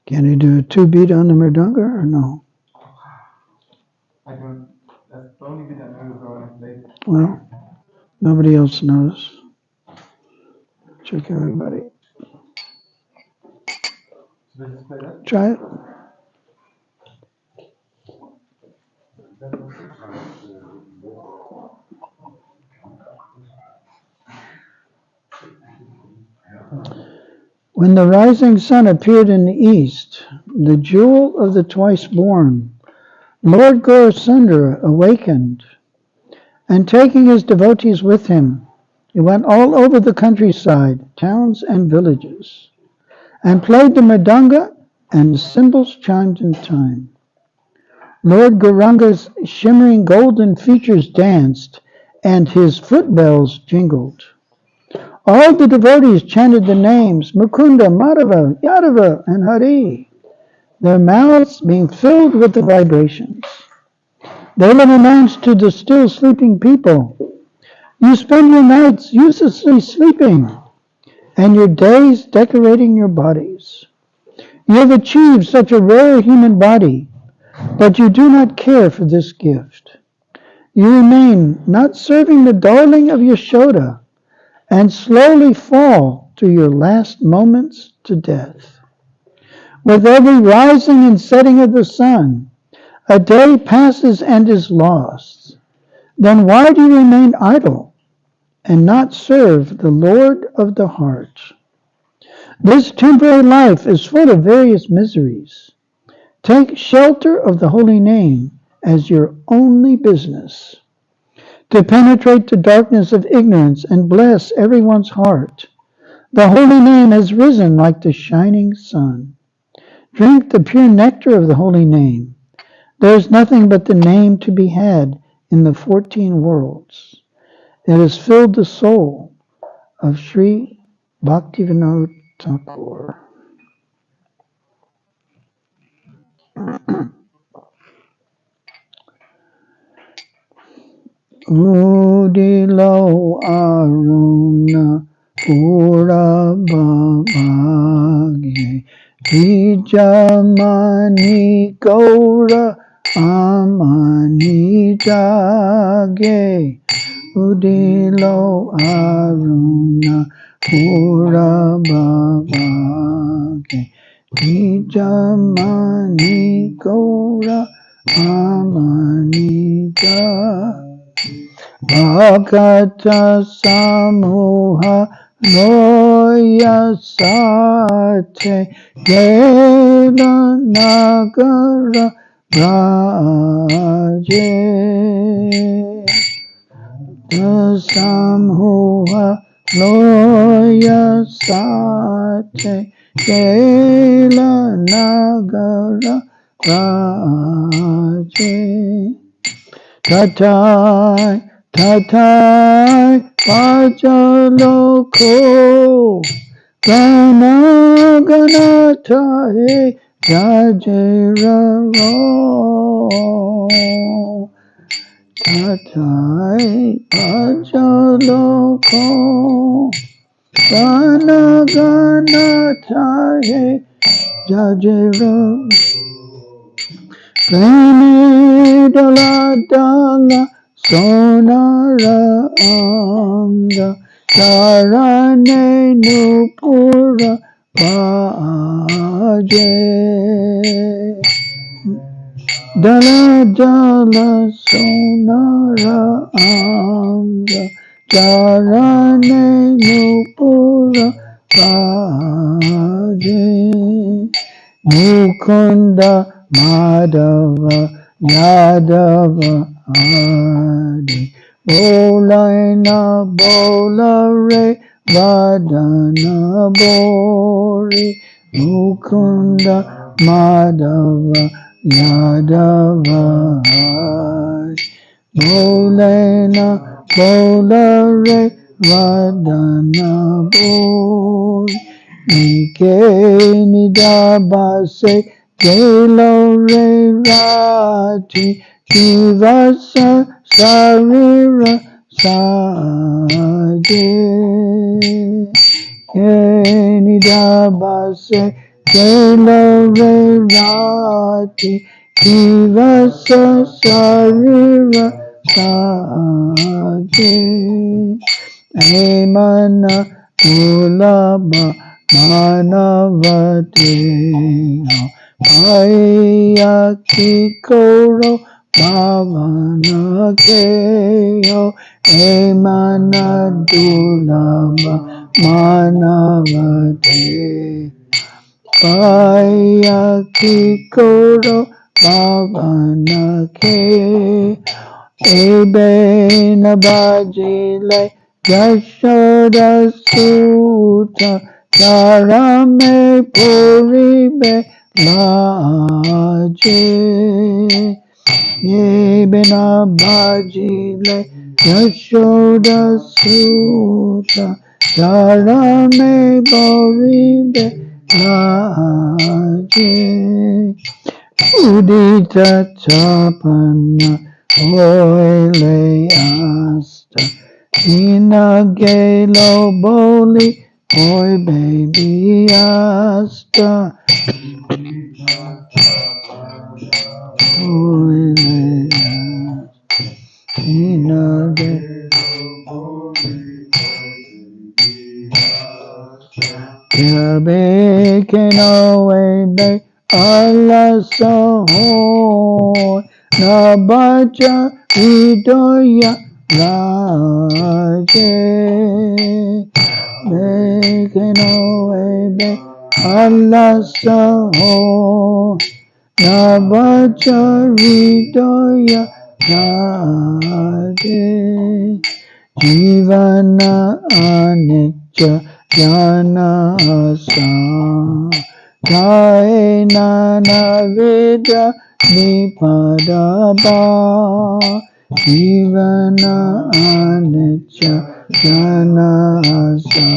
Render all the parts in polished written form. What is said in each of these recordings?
Can you do a 2-beat on the mridanga or no? I don't. That's the only bit I know is when I play. Well, nobody else knows. Check everybody. Should I just play that? Try it. When the rising sun appeared in the east, the jewel of the twice-born, Lord Gaurasundara awakened, and taking his devotees with him, he went all over the countryside, towns and villages, and played the mridanga, and the cymbals chimed in time. Lord Gauranga's shimmering golden features danced, and his footbells jingled. All the devotees chanted the names Mukunda, Madhava, Yadava, and Hari, their mouths being filled with the vibrations. They then announced to the still sleeping people, "You spend your nights uselessly sleeping, and your days decorating your bodies. You have achieved such a rare human body, but you do not care for this gift. You remain not serving the darling of Yashoda, and slowly fall to your last moments to death. With every rising and setting of the sun, a day passes and is lost. Then why do you remain idle and not serve the Lord of the heart? This temporary life is full of various miseries. Take shelter of the holy name as your only business. To penetrate the darkness of ignorance and bless everyone's heart, the holy name has risen like the shining sun. Drink the pure nectar of the holy name. There is nothing but the name to be had in the 14 worlds. It has filled the soul of Sri Bhaktivinoda Thakur. Udilo Aruna Purabhavage Vijamani Gaura Amani Jage Udilo Aruna Purabhavage Vijamani Gaura Amani Jage Bhakata Samuha Loya Sate Gela Nagara Raje Samuha Loya Sate Gela Nagara Raje Tatai Tatai Pajaloko Gana Gana Tahe Jajiraro Tatai Pajaloko Gana Gana Tahe Jajiraro Kani dala dala sonara anga Tarane nupura baje Dala dala sonara anga Tarane nupura baje Mukunda Madhava Yadava Adi Bolaina Bolare Vadana Bori Mukunda Madhava Yadava Adi Bolaina Bolare Vadana Bori Nike Nidabase Gelo Re Rati Jivasa Sarira Saje Ye nidabase Kelo re rati Kivasa sarira saje Emana tulaba manavate Paya kikoro bhavana keyo Emana tulaba manavate Paya kikoro bhavana keyo Ebe nabajile Yashoda Suta Karame Puribe Laje Ebe nabajile Yashoda Suta Karame Puribe Laje Udita Tapana Oile Asta Ina Gelo Boli Oi Baby Asta Oile Ina Gelo Yabe Keno Ebe Allah Sahoy Nabaja Idoya Raje Bekeno Ebe Allah Sahoy Nabaja Idoya Raje Jivana Anicca Jana Asa Kainana Vida Nipadaba Jivana Anicca Jana Asa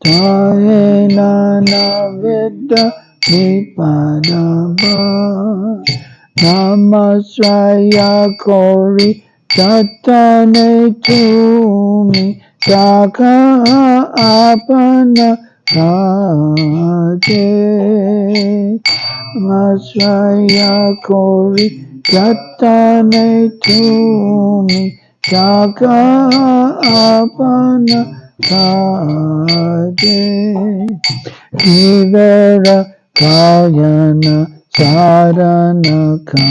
Kainana Vida Nipadaba Namasraya Kori Tatane Tumi Saka Apana Kate Namasraya Kori Tatane Tumi Saka Apana Kate Kivera Kayana Saranaka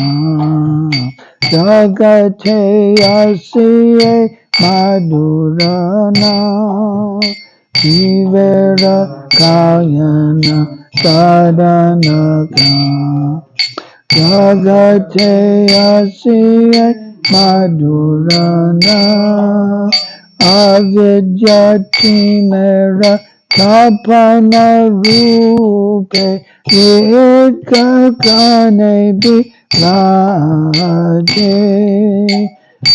Jagate Asiye Madurana Kivera Kayana Saranaka Jagate Asiye Madurana Avidyati Mera Kapana Rupe Yekakane Bilaje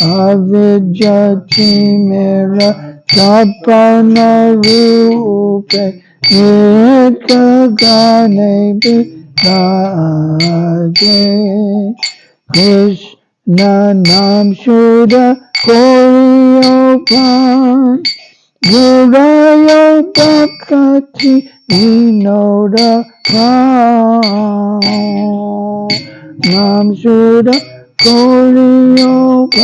Avidyati Mera Kapana Rupe Yekakane Bilaje Krishna Nam Shuddha Koryopan Gurayo Bhakti Vinoda Nam Shuddha Koryopan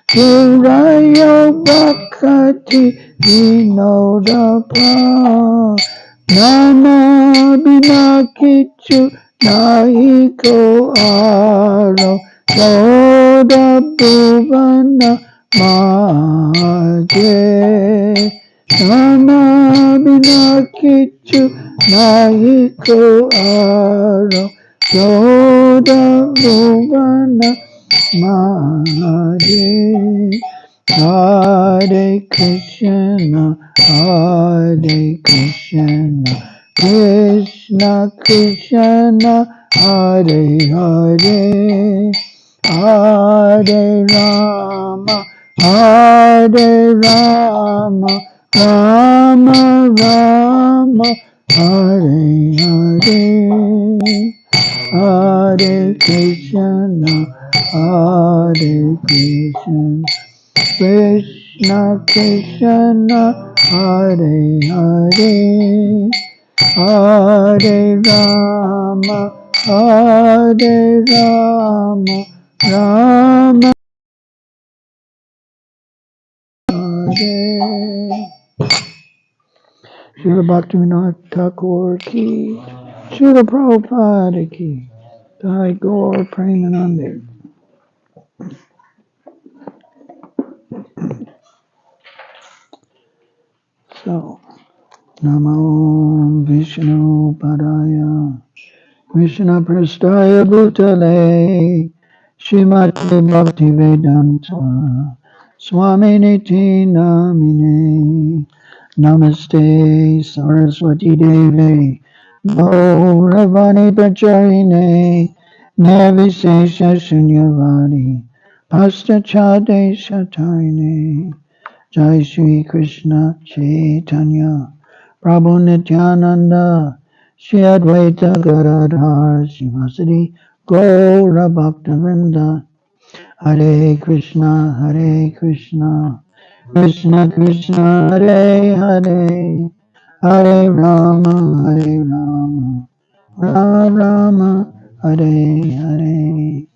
Gurayo Bhakti Vinoda Nana Bina Kichu Naiko Aro Soda Bhuvana Maje Nana Bina Kichu Naiko Aro Soda Bhuvana Maje Hare Krishna, Hare Krishna, Krishna Krishna, Hare Hare, Hare Rama, Hare Rama, Rama Rama, Hare Hare, Hare Krishna, Hare Krishna. Krishna Krishna Hare Hare, Hare Rama, Hare Rama, Rama Hare. Srila Bhaktivinoda Thakur ki, Srila Prabhupada ki, Jai Gaur Premanande. So, Namo Vishnu Padaya, Vishnu Prastaya Bhutale, Srimati Bhakti Vedanta, Swami Niti Namine, Namaste Saraswati Devi, Gauravani Pracharine, Navishesha Shunyavadi, Pastachade Shatarine. Jai Shri Krishna Chaitanya Prabhu Nityananda Shri Advaita Gadadhar Srivasadi Gaura Bhaktivinoda Hare Krishna Krishna Krishna Hare Hare Hare Rama Rama Rama Hare Hare.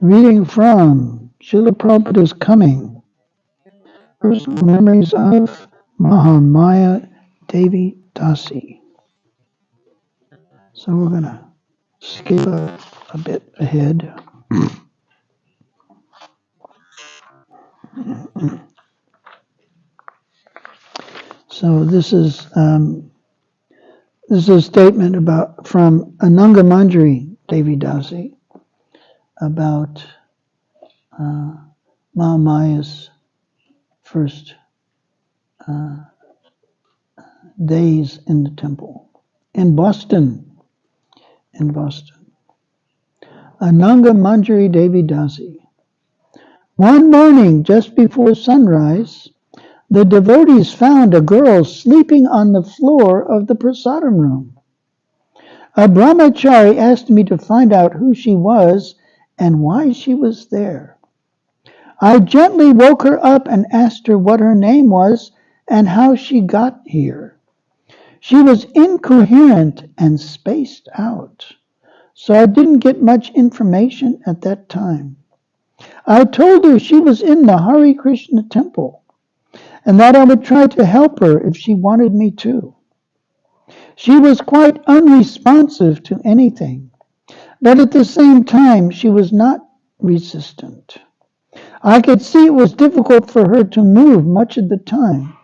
Reading from Srila Prabhupada's Coming, Personal Memories of Mahamaya Devi Dasi. So we're going to skip a bit ahead. So this is a statement from Ananga Manjari Devi Dasi about Mahamaya's first days in the temple in Boston. Ananga Manjari Devi Dasi. One morning, just before sunrise, the devotees found a girl sleeping on the floor of the prasadam room. A brahmachari asked me to find out who she was and why she was there. I gently woke her up and asked her what her name was and how she got here. She was incoherent and spaced out, so I didn't get much information at that time. I told her she was in the Hare Krishna temple and that I would try to help her if she wanted me to. She was quite unresponsive to anything, but at the same time she was not resistant. I could see it was difficult for her to move much of the time.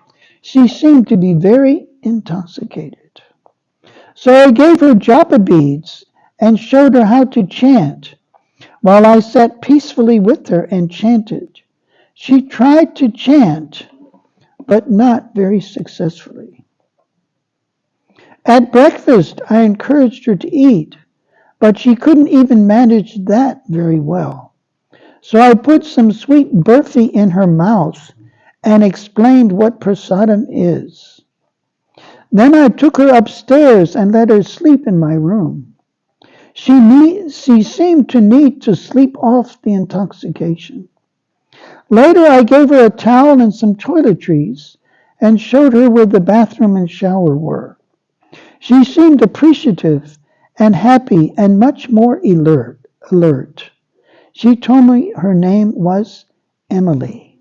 She seemed to be very intoxicated. So I gave her japa beads and showed her how to chant while I sat peacefully with her and chanted. She tried to chant, but not very successfully. At breakfast, I encouraged her to eat, but she couldn't even manage that very well. So I put some sweet burfi in her mouth and explained what prasadam is. Then I took her upstairs and let her sleep in my room. She seemed to need to sleep off the intoxication. Later, I gave her a towel and some toiletries and showed her where the bathroom and shower were. She seemed appreciative and happy and much more alert. She told me her name was Emily.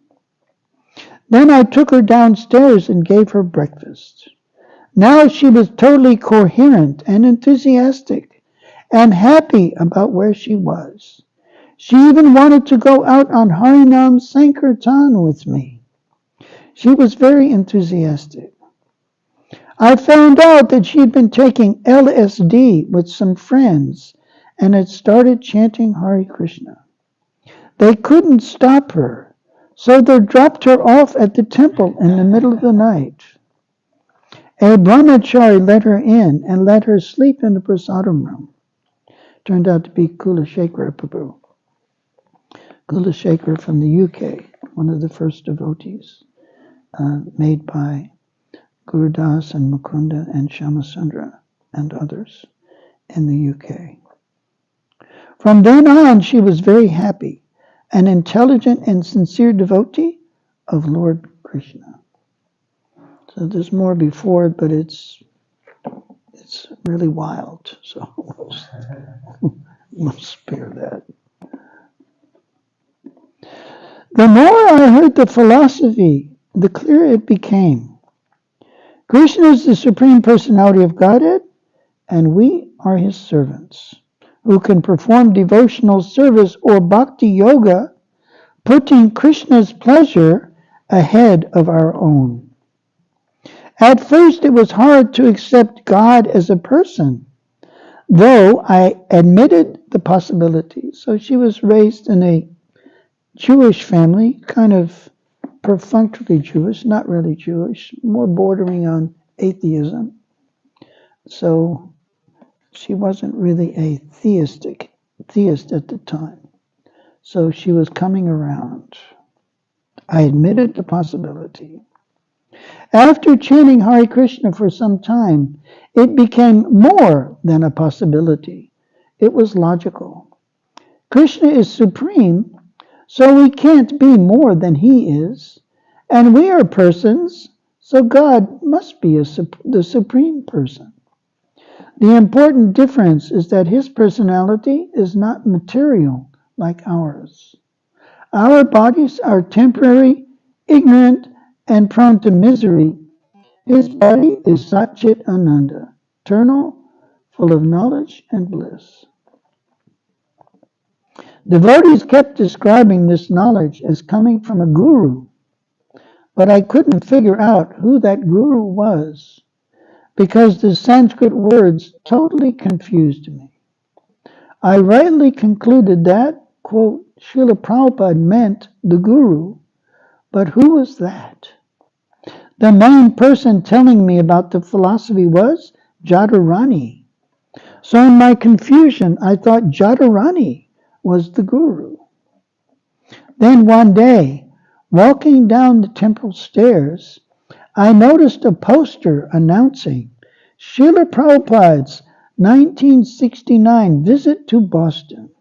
Then I took her downstairs and gave her breakfast. Now she was totally coherent and enthusiastic and happy about where she was. She even wanted to go out on Harinam Sankirtan with me. She was very enthusiastic. I found out that she had been taking LSD with some friends and had started chanting Hare Krishna. They couldn't stop her, so they dropped her off at the temple in the middle of the night. A brahmachari let her in and let her sleep in the prasadam room. Turned out to be Kulashekara Prabhu. Kulashekara from the UK, one of the first devotees, made by Gurudas and Mukunda and Shamasundra and others in the UK. From then on, she was very happy an intelligent and sincere devotee of Lord Krishna. So there's more before it, but it's really wild. So we'll spare that. The more I heard the philosophy, the clearer it became. Krishna is the Supreme Personality of Godhead, and we are his servants, who can perform devotional service or bhakti yoga, putting Krishna's pleasure ahead of our own. At first it was hard to accept God as a person, though I admitted the possibility. So she was raised in a Jewish family, kind of perfunctorily Jewish, not really Jewish, more bordering on atheism. So she wasn't really a theist at the time. So she was coming around. I admitted the possibility. After chanting Hare Krishna for some time, it became more than a possibility. It was logical. Krishna is supreme, so we can't be more than he is. And we are persons, so God must be the supreme person. The important difference is that his personality is not material like ours. Our bodies are temporary, ignorant, and prone to misery. His body is Satchit Ananda, eternal, full of knowledge and bliss. Devotees kept describing this knowledge as coming from a guru, but I couldn't figure out who that guru was because the Sanskrit words totally confused me. I rightly concluded that, quote, Srila Prabhupada meant the guru, but who was that? The main person telling me about the philosophy was Jadharani. So in my confusion, I thought Jadharani was the guru. Then one day, walking down the temple stairs, I noticed a poster announcing Srila Prabhupada's 1969 visit to Boston.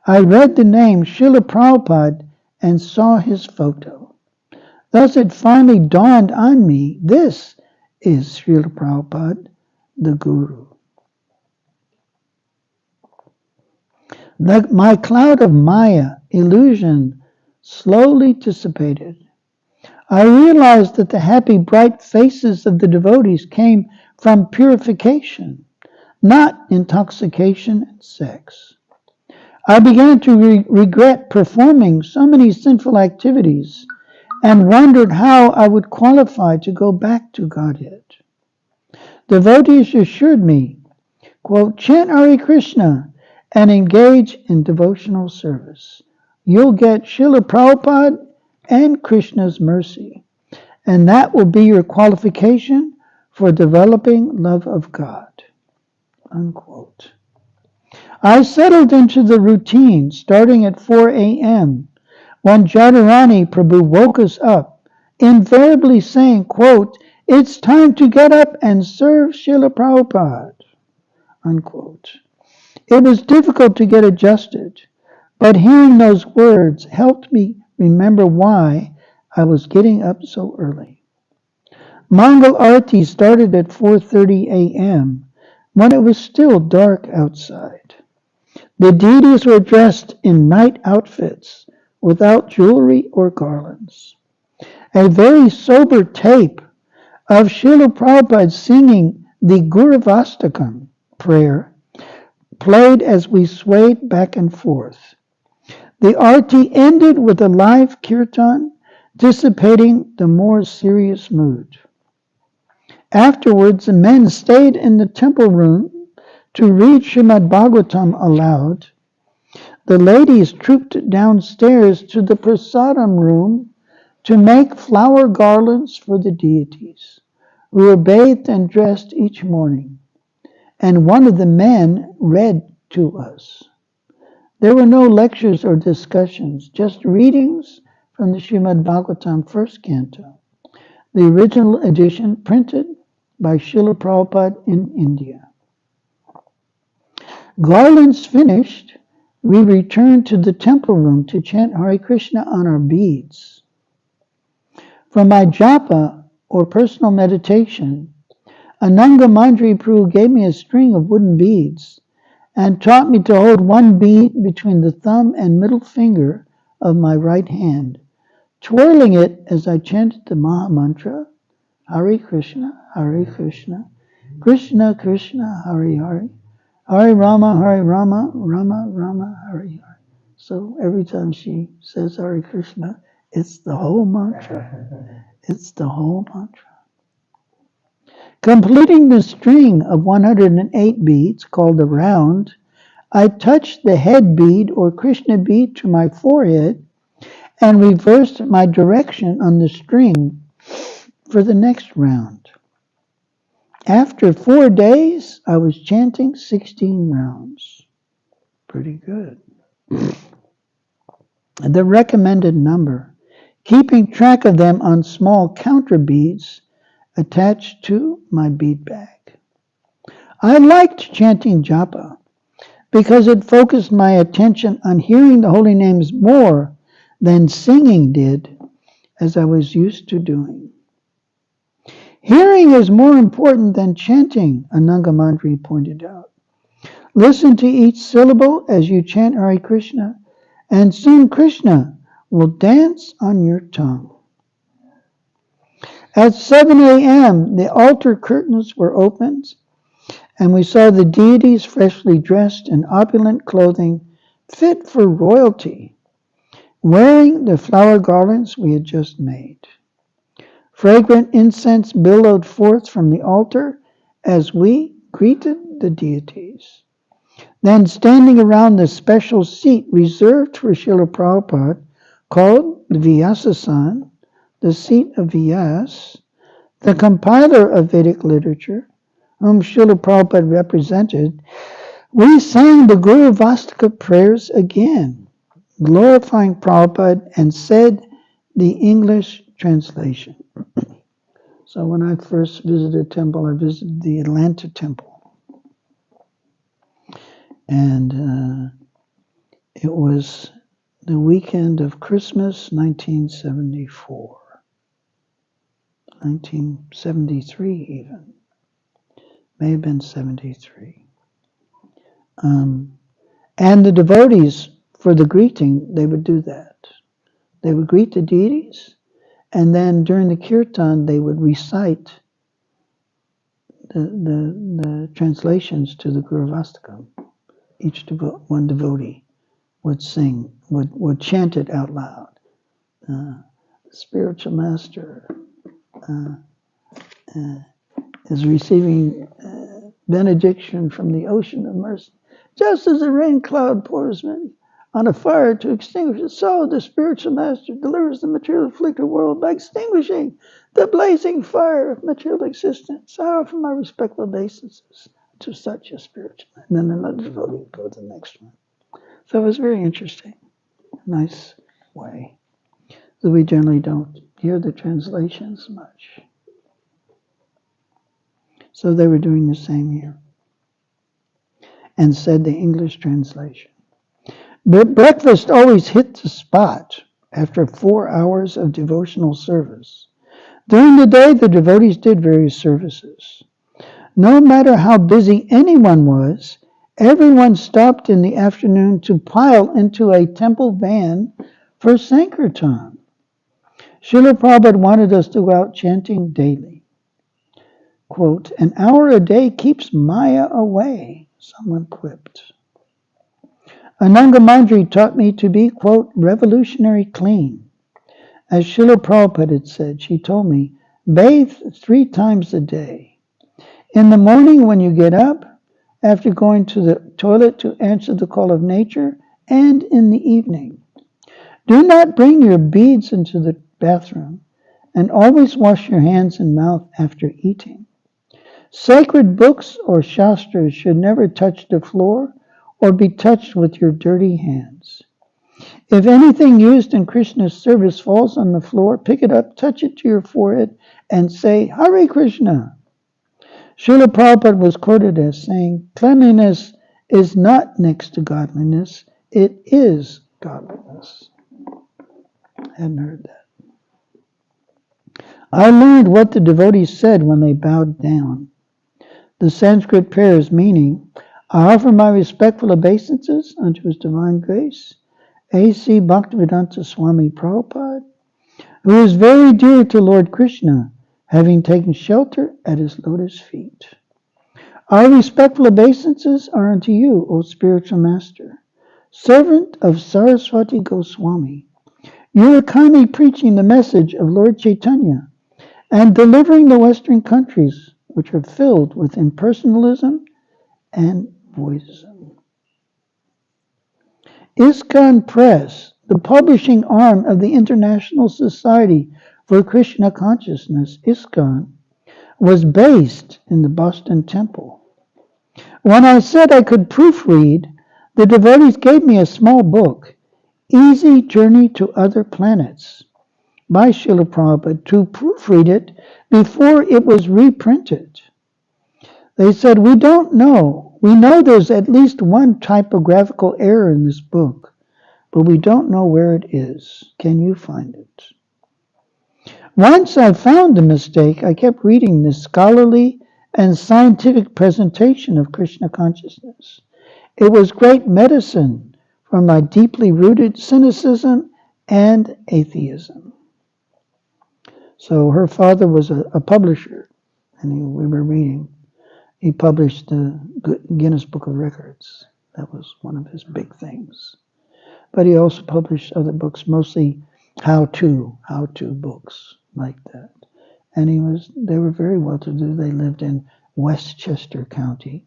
I read the name Srila Prabhupada and saw his photo. Thus it finally dawned on me, this is Srila Prabhupada, the Guru. My cloud of Maya, illusion, slowly dissipated. I realized that the happy, bright faces of the devotees came from purification, not intoxication and sex. I began to regret performing so many sinful activities and wondered how I would qualify to go back to Godhead. Devotees assured me, quote, chant Hare Krishna and engage in devotional service. You'll get Srila Prabhupada and Krishna's mercy, and that will be your qualification for developing love of God, unquote. I settled into the routine starting at 4 a.m. when Jadharani Prabhu woke us up, invariably saying, quote, it's time to get up and serve Srila Prabhupada, unquote. It was difficult to get adjusted, but hearing those words helped me remember why I was getting up so early. Mangal Arati started at 4:30 a.m. when it was still dark outside. The deities were dressed in night outfits without jewelry or garlands. A very sober tape of Srila Prabhupada singing the Guruvastakam prayer played as we swayed back and forth. The arti ended with a live kirtan, dissipating the more serious mood. Afterwards, the men stayed in the temple room to read Srimad Bhagavatam aloud. The ladies trooped downstairs to the prasadam room to make flower garlands for the deities, who were bathed and dressed each morning. And one of the men read to us. There were no lectures or discussions, just readings from the Srimad Bhagavatam first canto, the original edition printed by Srila Prabhupada in India. Garlands finished, we returned to the temple room to chant Hare Krishna on our beads. For my japa, or personal meditation, Ananga Mandri Prabhu gave me a string of wooden beads and taught me to hold one bead between the thumb and middle finger of my right hand, twirling it as I chanted the Maha Mantra, Hare Krishna, Krishna Krishna, Hare Hare, Hare Rama, Rama Rama, Hare Hare. So every time she says Hare Krishna, it's the whole mantra. It's the whole mantra. Completing the string of 108 beads, called a round, I touched the head bead or Krishna bead to my forehead and reversed my direction on the string for the next round. After 4 days, I was chanting 16 rounds. Pretty good. The recommended number, keeping track of them on small counter beads attached to my bead bag. I liked chanting japa because it focused my attention on hearing the holy names more than singing did, as I was used to doing. Hearing is more important than chanting, Ananga Mandri pointed out. Listen to each syllable as you chant Hare Krishna, and soon Krishna will dance on your tongue. At 7 a.m., the altar curtains were opened, and we saw the deities freshly dressed in opulent clothing fit for royalty, wearing the flower garlands we had just made. Fragrant incense billowed forth from the altar as we greeted the deities. Then, standing around the special seat reserved for Srila Prabhupada, called the Vyasasan, the seat of Vyas, the compiler of Vedic literature, whom Srila Prabhupada represented, we sang the Guru Vastika prayers again, glorifying Prabhupada, and said the English translation. So when I first visited a temple, I visited the Atlanta temple. And it was the weekend of Christmas, 1974. 1973 even. May have been 73. And the devotees, for the greeting, they would do that. They would greet the deities, and then during the kirtan, they would recite the translations to the Guru Vastakam. Each one devotee would sing, would chant it out loud. Spiritual master is receiving benediction from the ocean of mercy. Just as a rain cloud pours on a fire to extinguish it, so the spiritual master delivers the material afflicted world by extinguishing the blazing fire of material existence. I offer my respectful obeisances to such a spiritual man. And then another devotee would go to the next one. So it was very interesting. Nice way. So we generally don't hear the translations much. So they were doing the same here. And said the English translation. But breakfast always hit the spot after 4 hours of devotional service. During the day, the devotees did various services. No matter how busy anyone was, everyone stopped in the afternoon to pile into a temple van for Sankirtan. Srila Prabhupada wanted us to go out chanting daily. Quote, "An hour a day keeps Maya away," someone quipped. Ananga Mandri taught me to be, quote, "revolutionary clean." As Srila Prabhupada had said, she told me, bathe 3 times a day. In the morning when you get up, after going to the toilet to answer the call of nature, and in the evening. Do not bring your beads into the bathroom, and always wash your hands and mouth after eating. Sacred books or shastras should never touch the floor or be touched with your dirty hands. If anything used in Krishna's service falls on the floor, pick it up, touch it to your forehead, and say, Hare Krishna. Srila Prabhupada was quoted as saying, cleanliness is not next to godliness, It is godliness. Hadn't heard that. I learned what the devotees said when they bowed down. The Sanskrit prayers meaning, I offer my respectful obeisances unto His Divine Grace, A.C. Bhaktivedanta Swami Prabhupada, who is very dear to Lord Krishna, having taken shelter at His lotus feet. Our respectful obeisances are unto you, O spiritual master, servant of Saraswati Goswami. You are kindly preaching the message of Lord Chaitanya and delivering the Western countries, which are filled with impersonalism and voicism. ISKCON Press, the publishing arm of the International Society for Krishna Consciousness, ISKCON, was based in the Boston Temple. When I said I could proofread, the devotees gave me a small book, Easy Journey to Other Planets, by Srila Prabhupada, to proofread it before it was reprinted. They said, we don't know. We know there's at least one typographical error in this book, but we don't know where it is. Can you find it? Once I found the mistake, I kept reading the scholarly and scientific presentation of Krishna consciousness. It was great medicine for my deeply rooted cynicism and atheism. So her father was a publisher, and we were reading. He published the Guinness Book of Records. That was one of his big things. But he also published other books, mostly how-to books like that. And they were very well-to-do. They lived in Westchester County,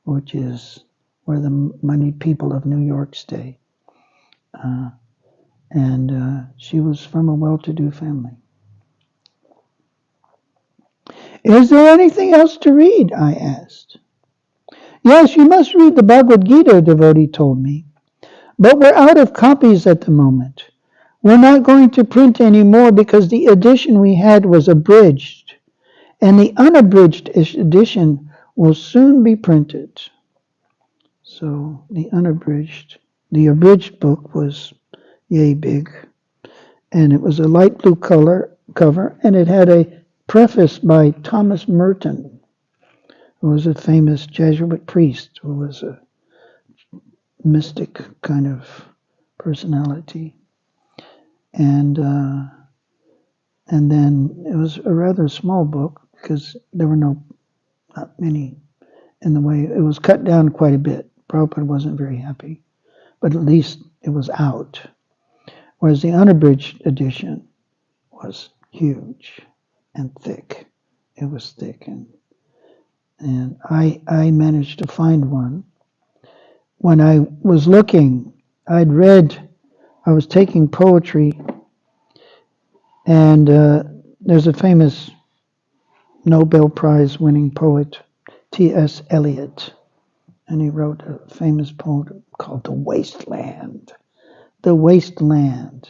which is where the moneyed people of New York stay. And she was from a well-to-do family. Is there anything else to read? I asked. Yes, you must read the Bhagavad Gita, a devotee told me. But we're out of copies at the moment. We're not going to print any more because the edition we had was abridged, and the unabridged edition will soon be printed. So the abridged book was yay big, and it was a light blue cover, and it had a preface by Thomas Merton, who was a famous Jesuit priest, who was a mystic kind of personality. And then it was a rather small book because there were not many in the way. It was cut down quite a bit. Prabhupada wasn't very happy, but at least it was out. Whereas the unabridged edition was huge and thick. It was thick, and I managed to find one. When I was looking, I was taking poetry, and there's a famous Nobel Prize winning poet, T.S. Eliot, and he wrote a famous poem called The Wasteland. The Wasteland.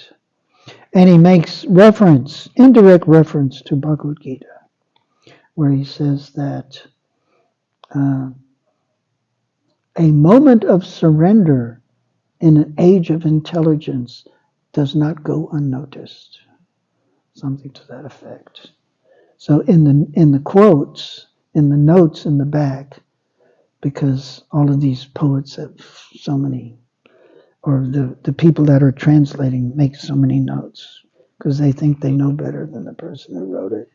And he makes indirect reference to Bhagavad Gita, where he says that a moment of surrender in an age of intelligence does not go unnoticed. Something to that effect. So in the quotes, in the notes in the back, because all of these poets have so many, or the people that are translating make so many notes because they think they know better than the person who wrote it.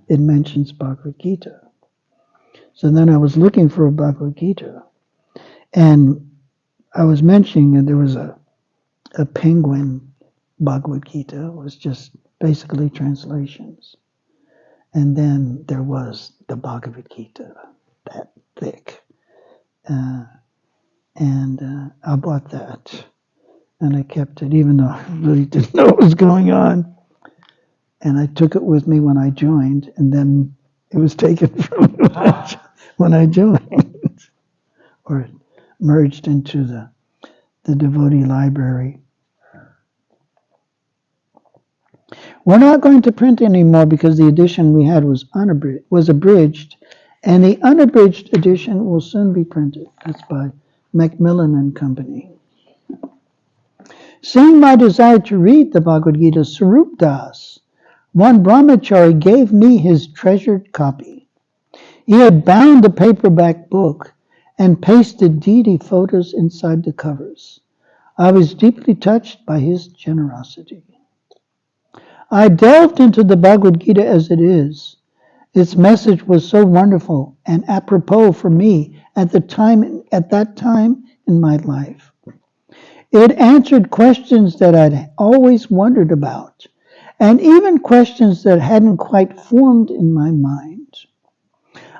It mentions Bhagavad Gita. So then I was looking for a Bhagavad Gita, and I was mentioning that there was a Penguin Bhagavad Gita. It was just basically translations. And then there was the Bhagavad Gita, that thick. And I bought that, and I kept it, even though I really didn't know what was going on. And I took it with me when I joined, and then it was taken from me when I joined, or merged into the devotee library. We're not going to print anymore because the edition we had was abridged, and the unabridged edition will soon be printed. That's by Macmillan and Company. Seeing my desire to read the Bhagavad Gita, Sarup Das, one brahmachari, gave me his treasured copy. He had bound the paperback book and pasted deity photos inside the covers. I was deeply touched by his generosity. I delved into the Bhagavad Gita as it is. Its message was so wonderful and apropos for me at that time in my life. It answered questions that I'd always wondered about, and even questions that hadn't quite formed in my mind.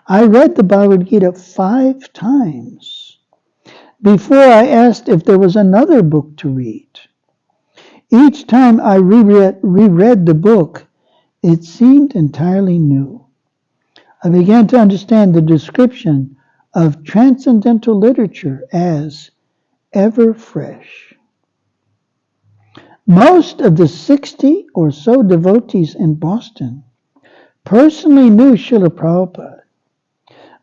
I read the Bhagavad Gita 5 times before I asked if there was another book to read. Each time I reread the book, it seemed entirely new. I began to understand the description of transcendental literature as ever fresh. Most of the 60 or so devotees in Boston personally knew Srila Prabhupada,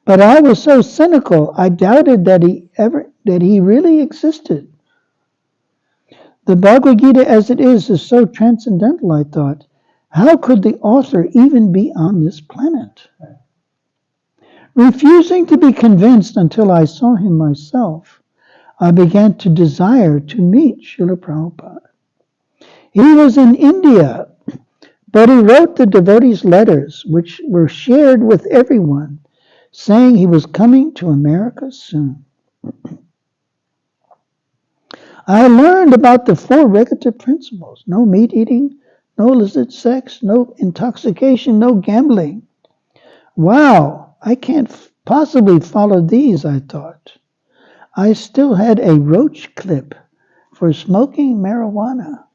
but I was so cynical I doubted that he really existed. The Bhagavad Gita as it is so transcendental, I thought. How could the author even be on this planet? Refusing to be convinced until I saw him myself, I began to desire to meet Srila Prabhupada. He was in India, but he wrote the devotees' letters, which were shared with everyone, saying he was coming to America soon. I learned about the 4 regulative principles: no meat eating, no illicit sex, no intoxication, no gambling. Wow, I can't possibly follow these, I thought. I still had a roach clip for smoking marijuana,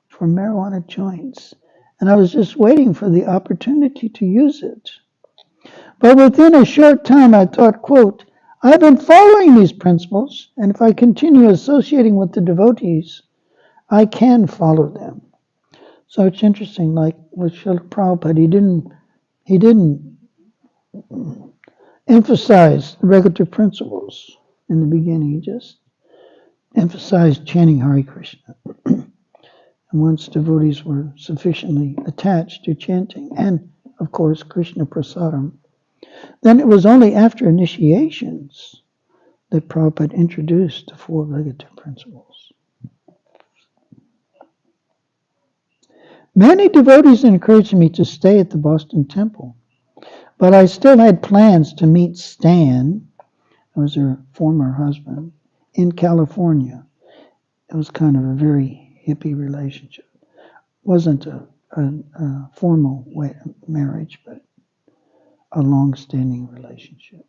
for marijuana joints, and I was just waiting for the opportunity to use it. But within a short time I thought, quote, I've been following these principles, and if I continue associating with the devotees, I can follow them. So it's interesting, like with Srila Prabhupada, he didn't emphasize the regulative principles in the beginning. He just emphasized chanting Hare Krishna. And once devotees were sufficiently attached to chanting, and of course Krishna Prasadam, then it was only after initiations that Prabhupada introduced the 4 regulative principles. Many devotees encouraged me to stay at the Boston Temple, but I still had plans to meet Stan, who was her former husband, in California. It was kind of a very hippie relationship. It wasn't a formal marriage, but a long-standing relationship.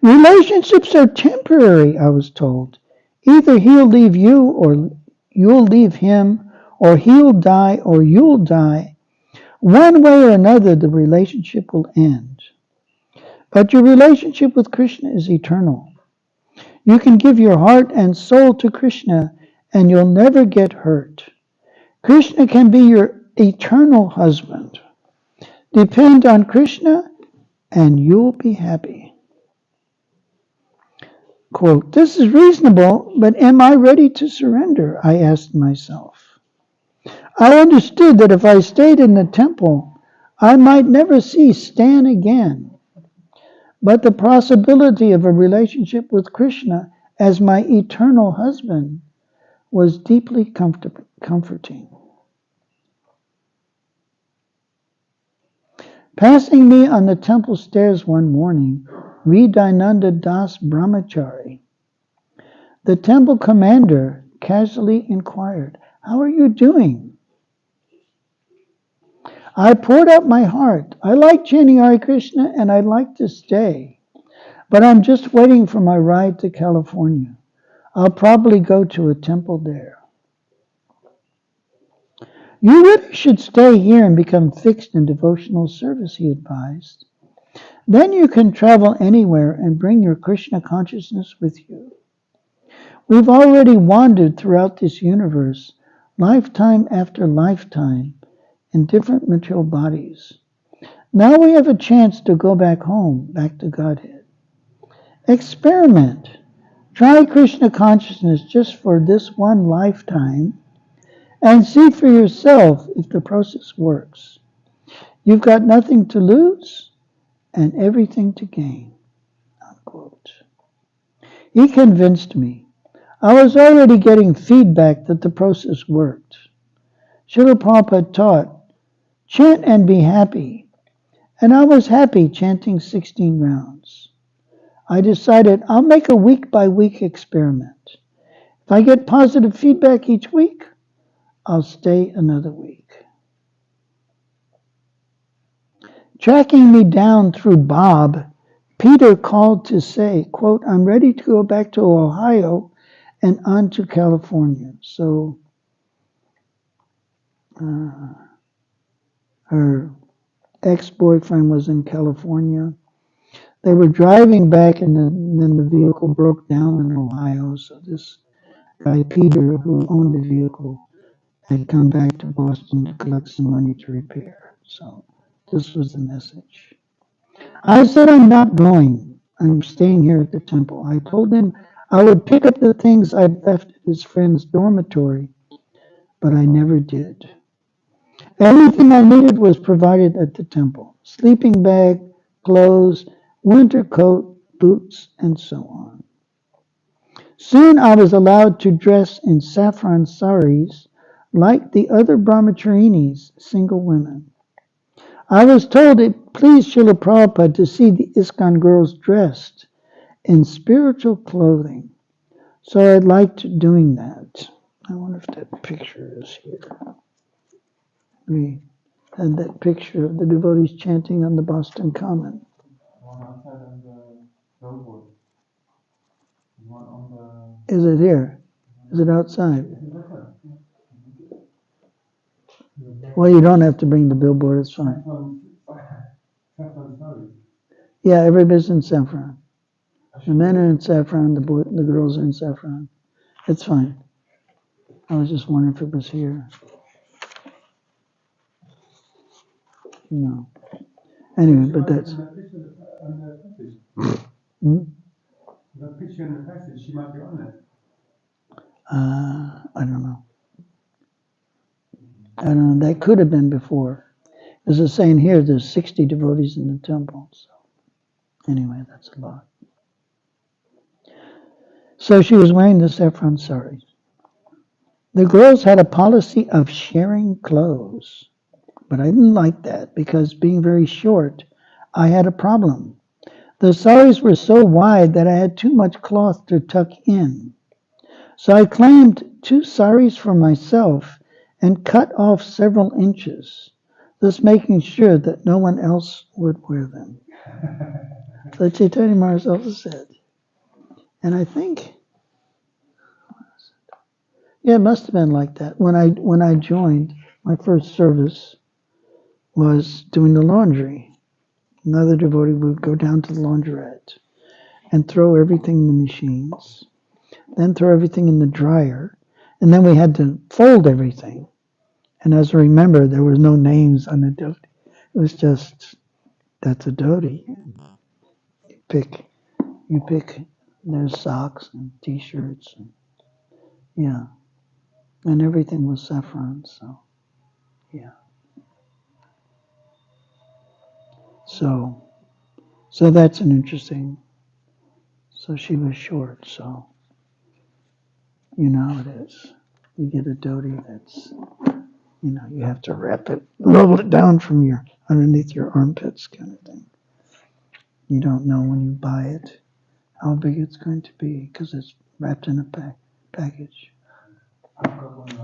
Relationships are temporary, I was told. Either he'll leave you or you'll leave him, or he'll die or you'll die. One way or another, the relationship will end. But your relationship with Krishna is eternal. You can give your heart and soul to Krishna and you'll never get hurt. Krishna can be your eternal husband. Depend on Krishna and you'll be happy. Quote, this is reasonable, but am I ready to surrender? I asked myself. I understood that if I stayed in the temple, I might never see Stan again. But the possibility of a relationship with Krishna as my eternal husband was deeply comforting. Passing me on the temple stairs one morning, Hridayananda Das Brahmachari, the temple commander, casually inquired, how are you doing? I poured out my heart. I like chanting Hare Krishna and I'd like to stay, but I'm just waiting for my ride to California. I'll probably go to a temple there. You really should stay here and become fixed in devotional service, he advised. Then you can travel anywhere and bring your Krishna consciousness with you. We've already wandered throughout this universe, lifetime after lifetime, in different material bodies. Now we have a chance to go back home, back to Godhead. Experiment. Try Krishna consciousness just for this one lifetime and see for yourself if the process works. You've got nothing to lose and everything to gain. Unquote. He convinced me. I was already getting feedback that the process worked. Srila Prabhupada taught, chant and be happy. And I was happy chanting 16 rounds. I decided I'll make a week-by-week experiment. If I get positive feedback each week, I'll stay another week. Tracking me down through Bob, Peter called to say, quote, I'm ready to go back to Ohio and on to California. So her ex-boyfriend was in California. They were driving back and then the vehicle broke down in Ohio. So this guy, Peter, who owned the vehicle, had come back to Boston to collect some money to repair. So this was the message. I said, I'm not going. I'm staying here at the temple. I told him I would pick up the things I'd left at his friend's dormitory, but I never did. Everything I needed was provided at the temple. Sleeping bag, clothes, winter coat, boots, and so on. Soon I was allowed to dress in saffron saris like the other brahmacharinis, single women. I was told it pleased Srila Prabhupada to see the ISKCON girls dressed in spiritual clothing. So I liked doing that. I wonder if that picture is here. We had that picture of the devotees chanting on the Boston Common. One outside of the billboard. One on Is it here? Is it outside? Well, you don't have to bring the billboard, it's fine. Yeah, everybody's in saffron. The men are in saffron, the girls are in saffron. It's fine. I was just wondering if it was here. No. Anyway, but that's. The picture in the passage, she might be on it. I don't know. I don't know. That could have been before. As it's saying here, there's 60 devotees in the temple. So anyway, that's a lot. So she was wearing the saffron sari. The girls had a policy of sharing clothes, but I didn't like that because being very short, I had a problem. The saris were so wide that I had too much cloth to tuck in. So I claimed 2 saris for myself and cut off several inches, thus making sure that no one else would wear them. So Chaitanya Maharaj also said. And I think, yeah, it must have been like that. When I joined, my first service was doing the laundry. Another devotee would go down to the laundrette and throw everything in the machines, then throw everything in the dryer, and then we had to fold everything. And as I remember, there was no names on the dhoti. It was just, that's a dhoti. You pick, there's socks and t-shirts, and yeah. And everything was saffron, so, yeah. So that's an interesting, so she was short, so you know how it is. You get a dhoti that's, you have to wrap it, roll it down from underneath your armpits kind of thing. You don't know when you buy it how big it's going to be because it's wrapped in a package. I've got one the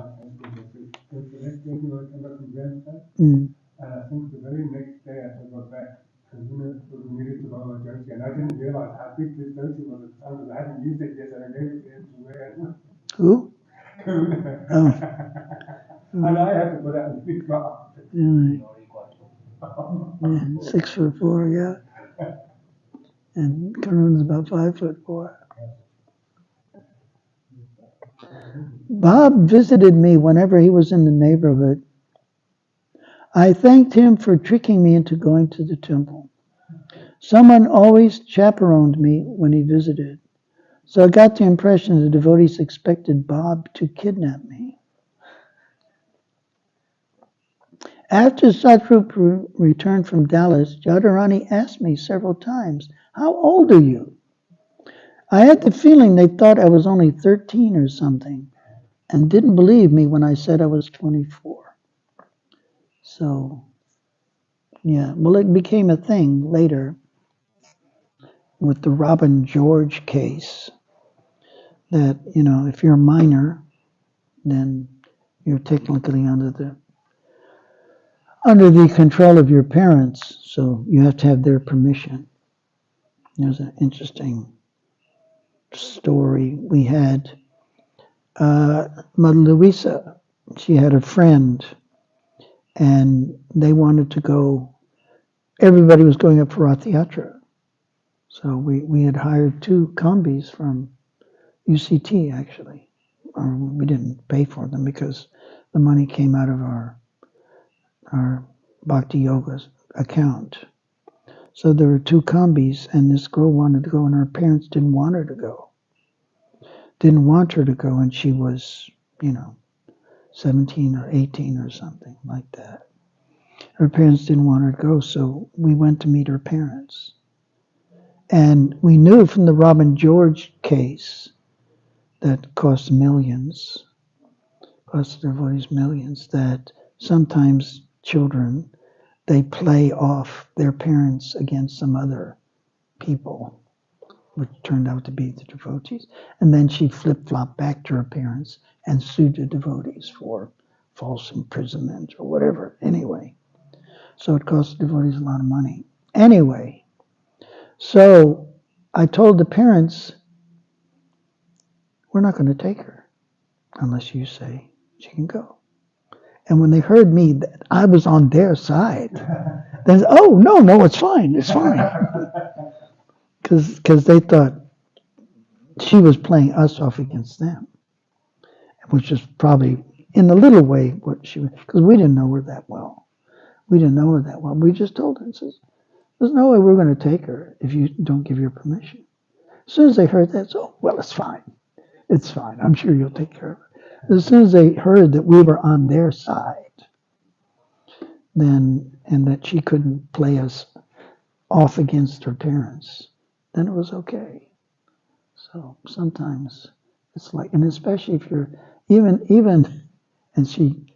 next day when I came back from Grandstand, and I think the very next day I got back, because it was needed to buy my jersey, and I didn't realize how big this jersey was at the time because I hadn't used it yet, and I gave it to him to wear. Who? Oh. And I had to put out a big bar. Yeah. 6'4", yeah. And Karun's about 5'4". Bob visited me whenever he was in the neighborhood. I thanked him for tricking me into going to the temple. Someone always chaperoned me when he visited, so I got the impression the devotees expected Bob to kidnap me. After Satrup returned from Dallas, Jadharani asked me several times, "How old are you?" I had the feeling they thought I was only 13 or something and didn't believe me when I said I was 24. So, yeah, well, it became a thing later with the Robin George case that, if you're a minor, then you're technically under the control of your parents, so you have to have their permission. There's an interesting story we had. Mother Luisa, she had a friend, and they wanted to go. Everybody was going up for Rath Yatra, so we had hired 2 combis from UCT actually. We didn't pay for them because the money came out of our Bhakti Yoga account. So there were 2 combis, and this girl wanted to go, and her parents didn't want her to go. Didn't want her to go, and she was, 17 or 18 or something like that. Her parents didn't want her to go, so we went to meet her parents. And we knew from the Robin George case that cost millions, cost the devotees millions, that sometimes children, they play off their parents against some other people, which turned out to be the devotees. And then she flip-flopped back to her parents and sued the devotees for false imprisonment or whatever. Anyway, so it cost the devotees a lot of money. Anyway, so I told the parents, we're not going to take her unless you say she can go. And when they heard me, that I was on their side, then, oh, no, it's fine. Because they thought she was playing us off against them, which is probably in a little way what she was, because we didn't know her that well. We just told her, says, there's no way we're going to take her if you don't give your permission. As soon as they heard that, so, well, it's fine. It's fine. I'm sure you'll take care of her. As soon as they heard that we were on their side, then, and that she couldn't play us off against her parents, then it was okay. So sometimes it's like, and especially if you're even, and she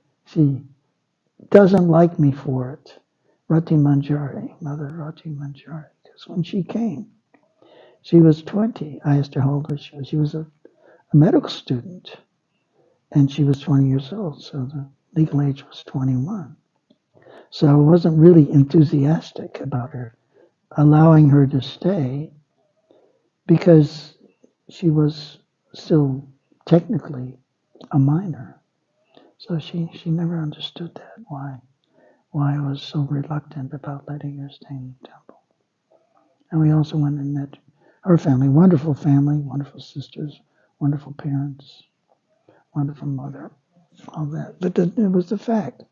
doesn't like me for it. Rati Manjari, Mother Rati Manjari, because when she came, she was 20. I asked her how old she was. She was a medical student, and she was 20 years old, so the legal age was 21. So I wasn't really enthusiastic about her, allowing her to stay, because she was still technically a minor. So she never understood that, why I was so reluctant about letting her stay in the temple. And we also went and met her family, wonderful sisters, wonderful parents, wonderful mother, all that. But it was the fact,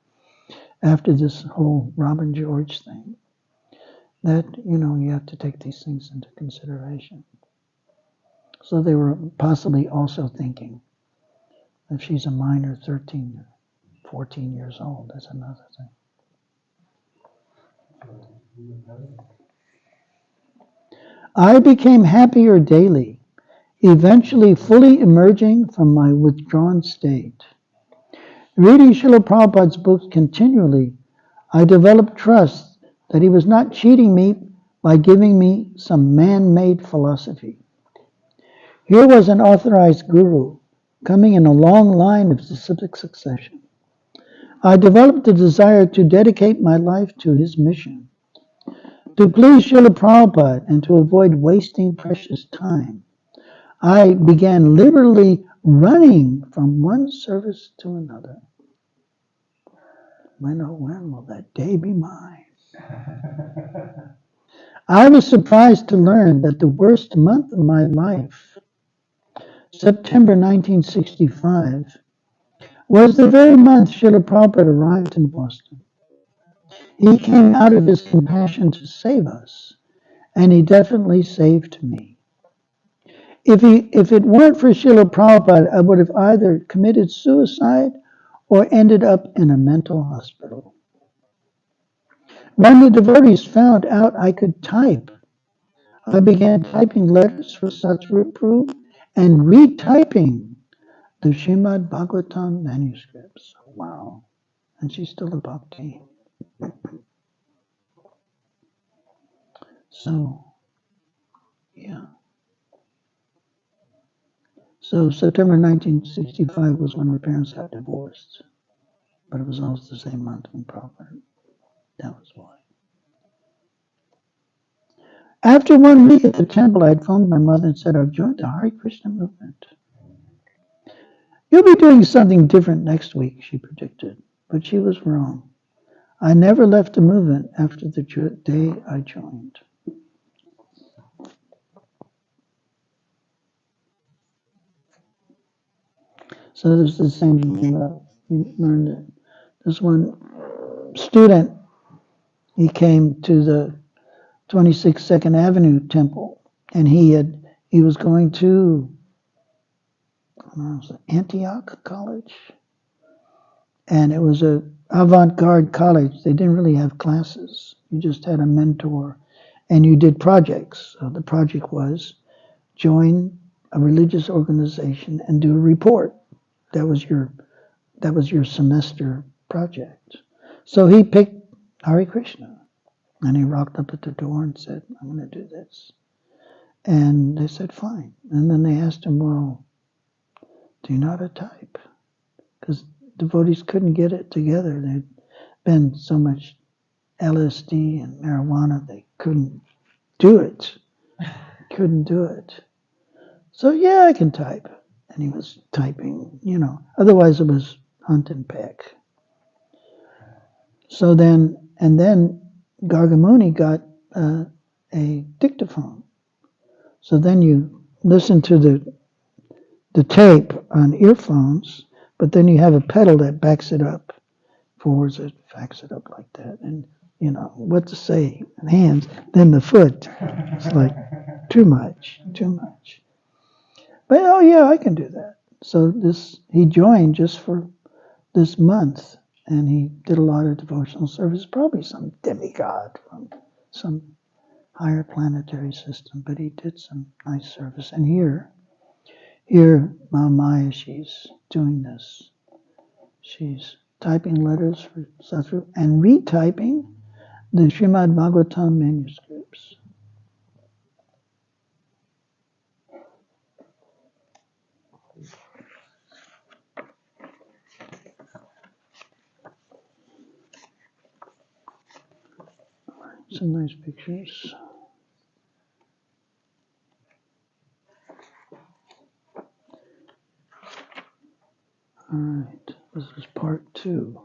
after this whole Robin George thing, that, you have to take these things into consideration. So they were possibly also thinking, if she's a minor, 13 or 14 years old, that's another thing. I became happier daily, eventually fully emerging from my withdrawn state. Reading Srila Prabhupada's books continually, I developed trust that he was not cheating me by giving me some man-made philosophy. Here was an authorized guru, coming in a long line of specific succession. I developed the desire to dedicate my life to his mission. To please Srila Prabhupada and to avoid wasting precious time, I began literally running from one service to another. When will that day be mine? I was surprised to learn that the worst month of my life, September 1965, was the very month Srila Prabhupada arrived in Boston. He came out of his compassion to save us and he definitely saved me. If it weren't for Srila Prabhupada, I would have either committed suicide or ended up in a mental hospital. When the devotees found out I could type, I began typing letters for Satguru and retyping the Srimad Bhagavatam manuscripts. Wow. And she's still a bhakti. So, yeah. So September 1965 was when her parents got divorced. But it was almost the same month when Prabhupada. That was why. After 1 week at the temple, I had phoned my mother and said, I've joined the Hare Krishna movement. You'll be doing something different next week, she predicted. But she was wrong. I never left the movement after the day I joined. So there's the same thing about, we learned it. This one student, he came to the 26 Second Avenue temple, and he was going to Antioch College, and it was a avant-garde college. They didn't really have classes. You just had a mentor, and you did projects. So the project was join a religious organization and do a report. That was your semester project. So he picked Hare Krishna, and he rocked up at the door and said, I'm going to do this. And they said, fine. And then they asked him, well, do you know how to type? Because devotees couldn't get it together. There'd been so much LSD and marijuana, they couldn't do it. Couldn't do it. So, yeah, I can type. And he was typing, Otherwise it was hunt and peck. So then Gargamuni got a dictaphone. So then you listen to the tape on earphones, but then you have a pedal that backs it up, forwards it, backs it up like that. And, what to say, hands, then the foot. It's like too much. But, oh yeah, I can do that. So he joined just for this month, and he did a lot of devotional service, probably some demigod from some higher planetary system, but he did some nice service. And here, Maya, she's doing this. She's typing letters for Satguru and retyping the Srimad Bhagavatam manuscripts. Some nice pictures. All right, this is part 2.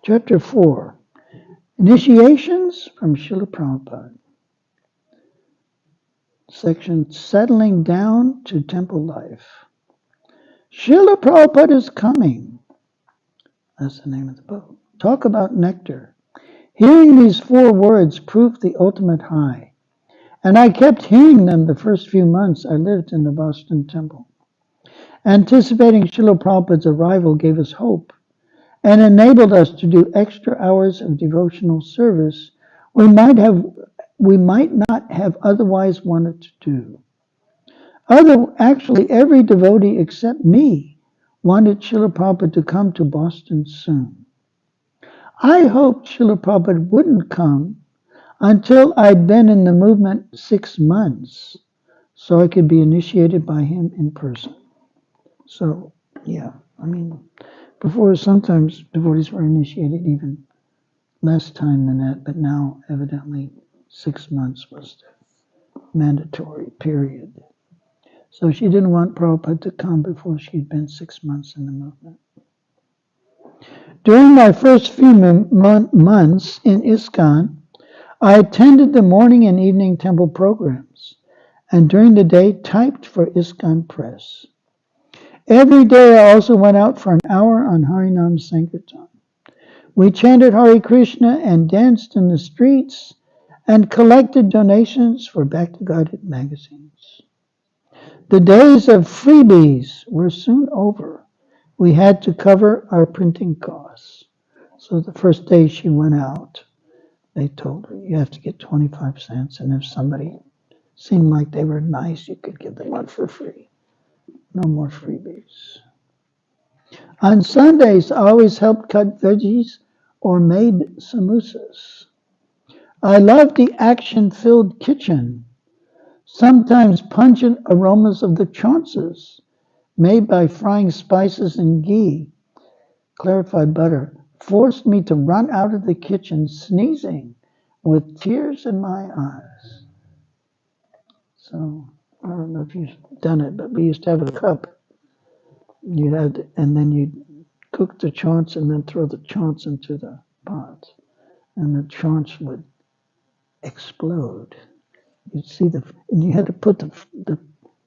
Chapter 4, Initiations from Srila Prabhupada. Section, Settling Down to Temple Life. Srila Prabhupada is coming. That's the name of the book. Talk about nectar. Hearing these 4 words proved the ultimate high, and I kept hearing them the first few months I lived in the Boston Temple. Anticipating Srila Prabhupada's arrival gave us hope and enabled us to do extra hours of devotional service we might not have otherwise wanted to do. Actually, every devotee except me wanted Srila Prabhupada to come to Boston soon. I hoped Srila Prabhupada wouldn't come until I'd been in the movement 6 months, so I could be initiated by him in person. So, yeah, before sometimes devotees were initiated even less time than that, but now evidently 6 months was the mandatory period. So she didn't want Prabhupada to come before she'd been 6 months in the movement. During my first few months in ISKCON, I attended the morning and evening temple programs, and during the day typed for ISKCON Press. Every day I also went out for an hour on Harinam Sankirtan. We chanted Hare Krishna and danced in the streets and collected donations for Back to God magazines. The days of freebies were soon over. We had to cover our printing costs. So the first day she went out, they told her, you have to get 25 cents, and if somebody seemed like they were nice, you could give them one for free. No more freebies. On Sundays, I always helped cut veggies or made samosas. I loved the action-filled kitchen, sometimes pungent aromas of the chaunces made by frying spices in ghee, clarified butter, forced me to run out of the kitchen sneezing with tears in my eyes. So, I don't know if you've done it, but we used to have a cup. You'd have to, and then you'd cook the chaunce and then throw the chaunce into the pot. And the chaunce would explode. You'd see and you had to put the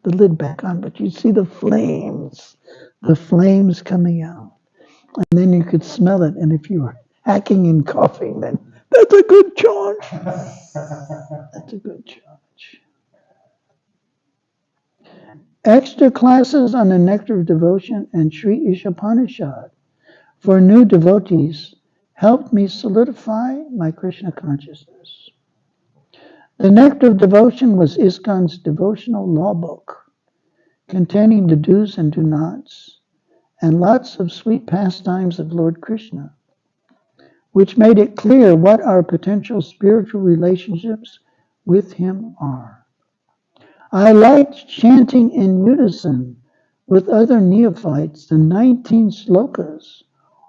lid back on, but you'd see the flames coming out. And then you could smell it, and if you were hacking and coughing, then that's a good chaunce. That's a good chaunce. Extra classes on the Nectar of Devotion and Sri Ishapanishad for new devotees helped me solidify my Krishna consciousness. The Nectar of Devotion was ISKCON's devotional law book, containing the do's and do nots, and lots of sweet pastimes of Lord Krishna, which made it clear what our potential spiritual relationships with him are. I liked chanting in unison with other neophytes the 19 slokas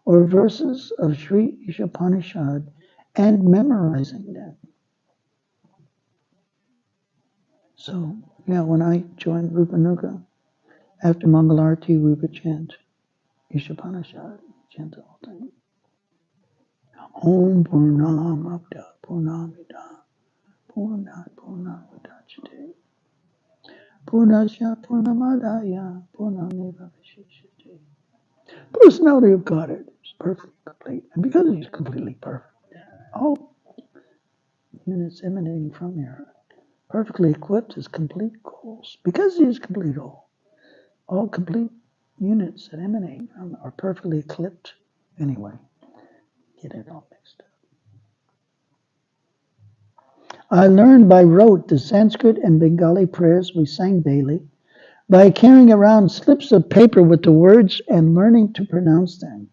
or verses of Sri Ishapanishad and memorizing them. So, when I joined Rupanuga, after Mangalarti, we would chant Ishapanishad, chant the whole thing. Om Purnamabda Purnamida Purnat Purnamudachate Purnasya Purnamadaya Purnameva Vishishate. Personality of God is perfect, complete. And because he's completely perfect, all units emanating from here perfectly equipped as complete goals. Because he is complete all complete units that emanate from are perfectly equipped. Anyway, get it all mixed up. I learned by rote the Sanskrit and Bengali prayers we sang daily by carrying around slips of paper with the words and learning to pronounce them.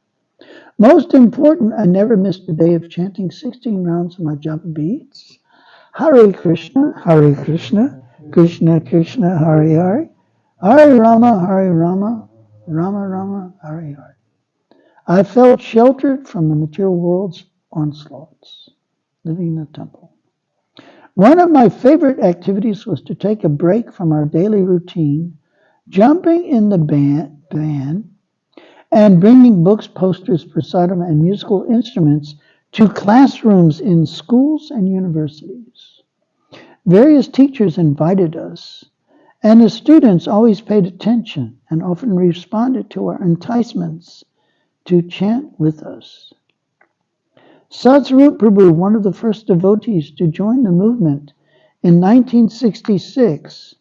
Most important, I never missed a day of chanting 16 rounds of my japa beads. Hare Krishna, Krishna Krishna, Hare Hare, Hare Rama, Rama Rama, Hare Hare. I felt sheltered from the material world's onslaughts, living in a temple. One of my favorite activities was to take a break from our daily routine, jumping in the van and bringing books, posters, prasadam, and musical instruments to classrooms in schools and universities. Various teachers invited us, and the students always paid attention and often responded to our enticements to chant with us. Satsvarup Prabhu, one of the first devotees to join the movement in 1966,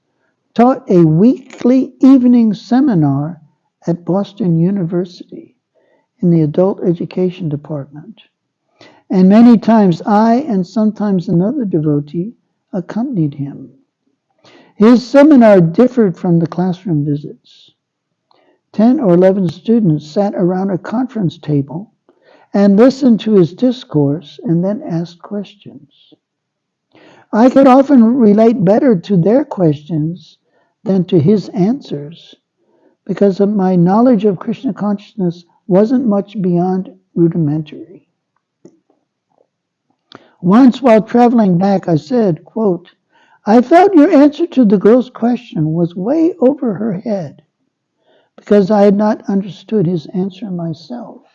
taught a weekly evening seminar at Boston University in the adult education department. And many times I and sometimes another devotee accompanied him. His seminar differed from the classroom visits. 10 or 11 students sat around a conference table and listened to his discourse and then asked questions. I could often relate better to their questions than to his answers because of my knowledge of Krishna consciousness wasn't much beyond rudimentary. Once while traveling back, I said, quote, I felt your answer to the girl's question was way over her head because I had not understood his answer myself.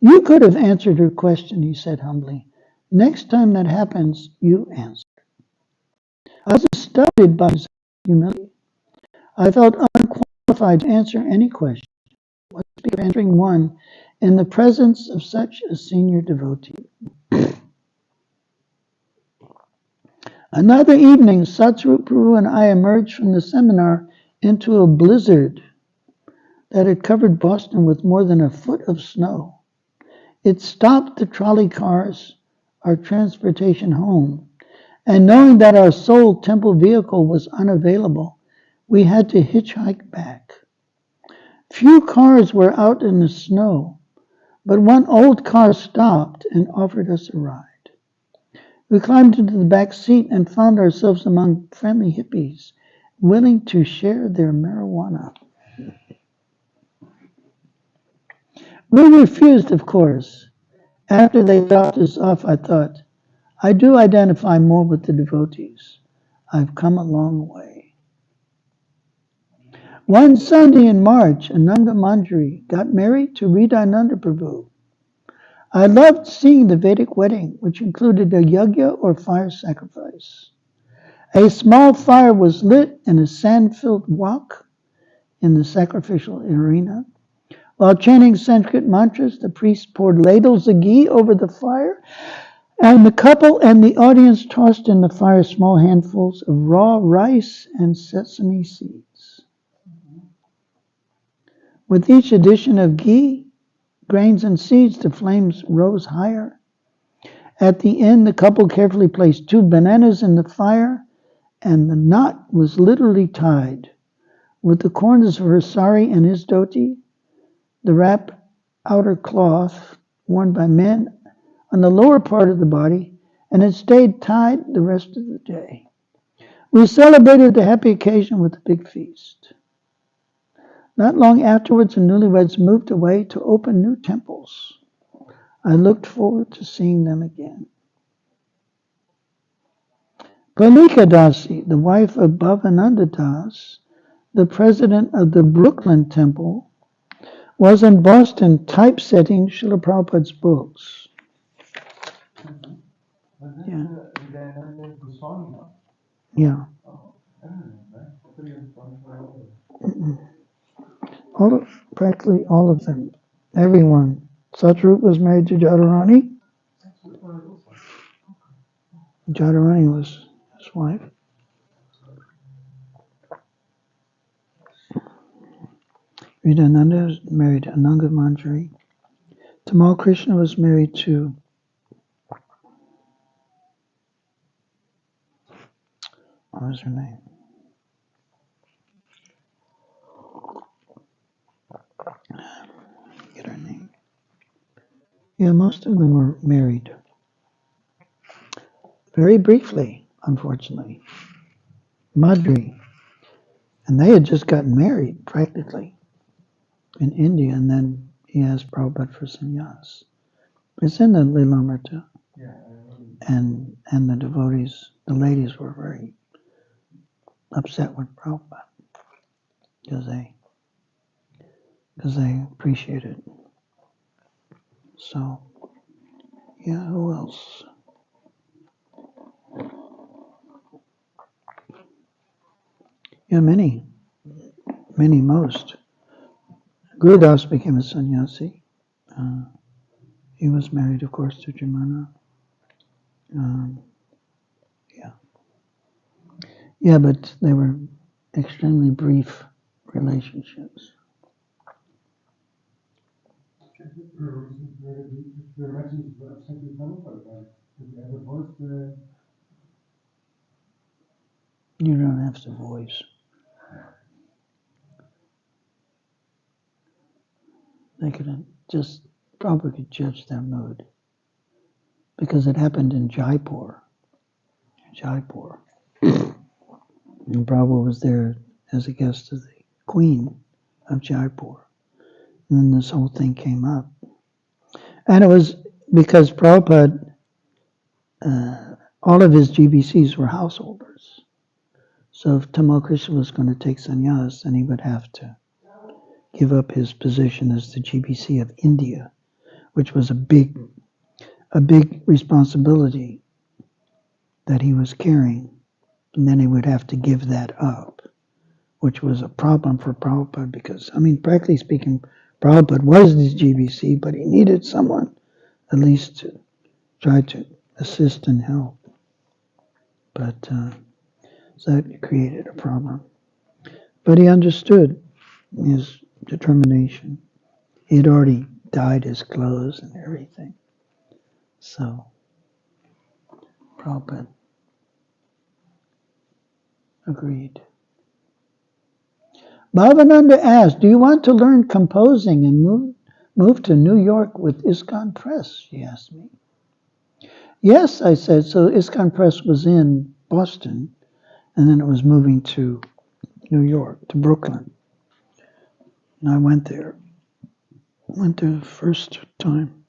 You could have answered her question, he said humbly. Next time that happens, you answer. I was astounded by his humility. I felt unqualified to answer any question. I was answering one in the presence of such a senior devotee. Another evening, Satsvarup Prabhu and I emerged from the seminar into a blizzard that had covered Boston with more than a foot of snow. It stopped the trolley cars, our transportation home, and knowing that our sole temple vehicle was unavailable, we had to hitchhike back. Few cars were out in the snow, but one old car stopped and offered us a ride. We climbed into the back seat and found ourselves among friendly hippies, willing to share their marijuana. We refused, of course. After they dropped us off, I thought, I do identify more with the devotees. I've come a long way. One Sunday in March, Ananga Manjari got married to Hridayananda Prabhu. I loved seeing the Vedic wedding, which included a yajna or fire sacrifice. A small fire was lit in a sand-filled wok in the sacrificial arena. While chanting Sanskrit mantras, the priest poured ladles of ghee over the fire, and the couple and the audience tossed in the fire small handfuls of raw rice and sesame seeds. With each addition of ghee, grains, and seeds, the flames rose higher. At the end, the couple carefully placed 2 bananas in the fire, and the knot was literally tied with the corners of her sari and his dhoti, the wrap outer cloth worn by men on the lower part of the body, and it stayed tied the rest of the day. We celebrated the happy occasion with a big feast. Not long afterwards, the newlyweds moved away to open new temples. I looked forward to seeing them again. Palika Dasi, the wife of Bhavananda Das, the president of the Brooklyn Temple, was in Boston typesetting Srila Prabhupada's books. Yeah. Yeah. Practically all of them. Everyone. Satsvarup was married to Jadharani. Jadharani was his wife. Hridayananda was married to Ananga Manjari. Tamal Krishna was married to what was her name? Get her name. Yeah, most of them were married. Very briefly, unfortunately. Madri. And they had just gotten married, practically, in India, and then he asked Prabhupada for sannyas. It's in the Lilamrita. Yeah. And the devotees, the ladies were very upset with Prabhupada because they appreciated it. So, yeah, who else? Yeah, many, most. Gurudas became a sannyasi. He was married, of course, to Jumana. Yeah. Yeah, but they were extremely brief relationships. You don't have to voice. They could just probably could judge their mood. Because it happened in Jaipur. And Prabhupada was there as a guest of the Queen of Jaipur. And then this whole thing came up. And it was because Prabhupada, all of his GBCs were householders. So if Tamal Krishna was going to take sannyas, then he would have to give up his position as the GBC of India, which was a big responsibility that he was carrying. And then he would have to give that up, which was a problem for Prabhupada because, practically speaking, Prabhupada was the GBC, but he needed someone at least to try to assist and help. But so that created a problem. But he understood his determination. He had already dyed his clothes and everything. So Prabhupada agreed. Bhavananda asked, do you want to learn composing and move to New York with ISKCON Press? She asked me. Yes, I said. So ISKCON Press was in Boston, and then it was moving to New York, to Brooklyn. And I went there. Went there the first time.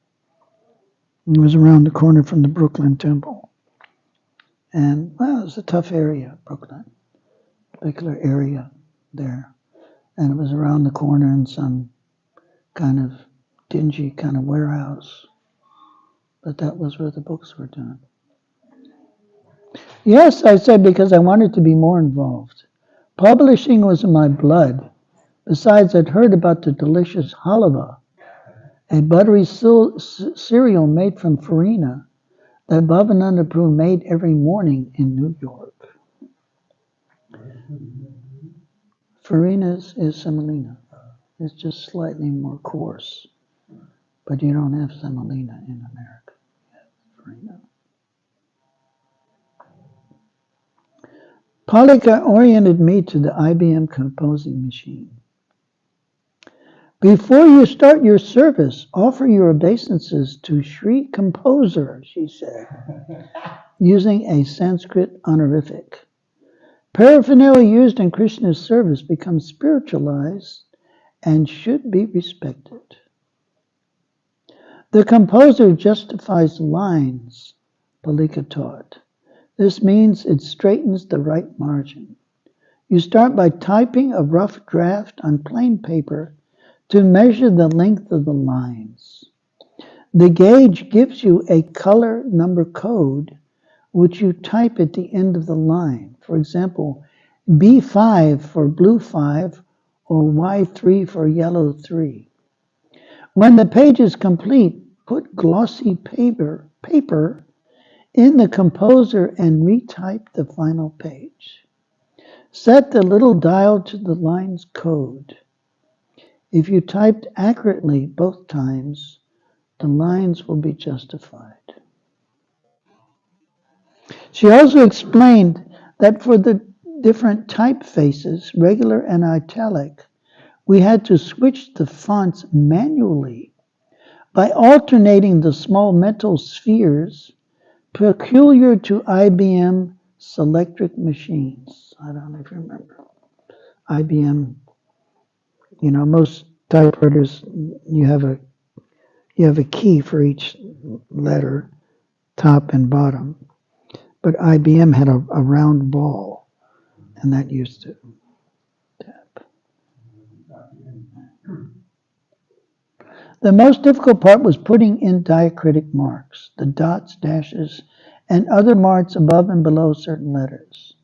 It was around the corner from the Brooklyn Temple. And, well, it was a tough area, Brooklyn. Particular area there. And it was around the corner in some kind of dingy kind of warehouse. But that was where the books were done. Yes, I said, because I wanted to be more involved. Publishing was in my blood. Besides, I'd heard about the delicious halava, a buttery cereal made from farina that Bhavananda Prabhu made every morning in New York. Farina is semolina. It's just slightly more coarse. But you don't have semolina in America. You have farina. Palika oriented me to the IBM composing machine. Before you start your service, offer your obeisances to Sri Composer, she said, using a Sanskrit honorific. Paraphernalia used in Krishna's service becomes spiritualized and should be respected. The composer justifies lines, Palika taught. This means it straightens the right margin. You start by typing a rough draft on plain paper to measure the length of the lines. The gauge gives you a color number code which you type at the end of the line. For example, B5 for blue 5 or Y3 for yellow 3. When the page is complete, put glossy paper in the composer and retype the final page. Set the little dial to the line's code. If you typed accurately both times, the lines will be justified. She also explained that for the different typefaces, regular and italic, we had to switch the fonts manually by alternating the small metal spheres peculiar to IBM Selectric machines. I don't know if you remember. IBM, most typewriters, you have a key for each letter, top and bottom. But IBM had a round ball, and that used to tap. The most difficult part was putting in diacritic marks, the dots, dashes, and other marks above and below certain letters.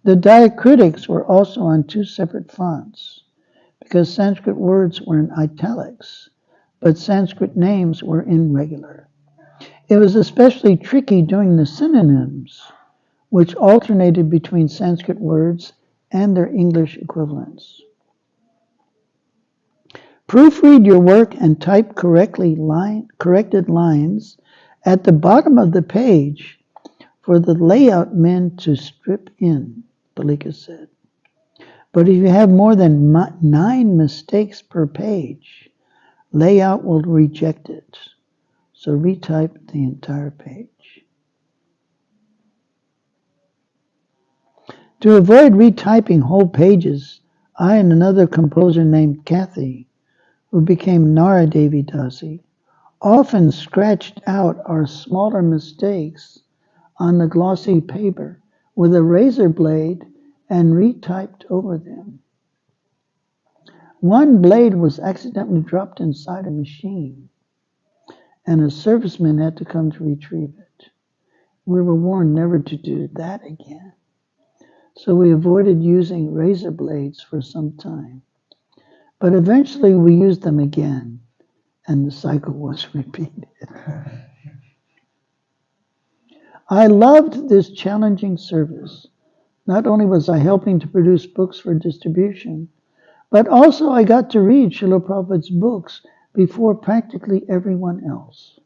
The diacritics were also on two separate fonts, because Sanskrit words were in italics, but Sanskrit names were in regular. It was especially tricky doing the synonyms, which alternated between Sanskrit words and their English equivalents. Proofread your work and type corrected lines at the bottom of the page for the layout men to strip in, Palika said. But if you have more than 9 mistakes per page, layout will reject it. So retype the entire page. To avoid retyping whole pages, I and another composer named Kathy, who became Nara Devi Dasi, often scratched out our smaller mistakes on the glossy paper with a razor blade and retyped over them. One blade was accidentally dropped inside a machine, and a serviceman had to come to retrieve it. We were warned never to do that again. So we avoided using razor blades for some time. But eventually we used them again, and the cycle was repeated. I loved this challenging service. Not only was I helping to produce books for distribution, but also I got to read Srila Prabhupada's books before practically everyone else.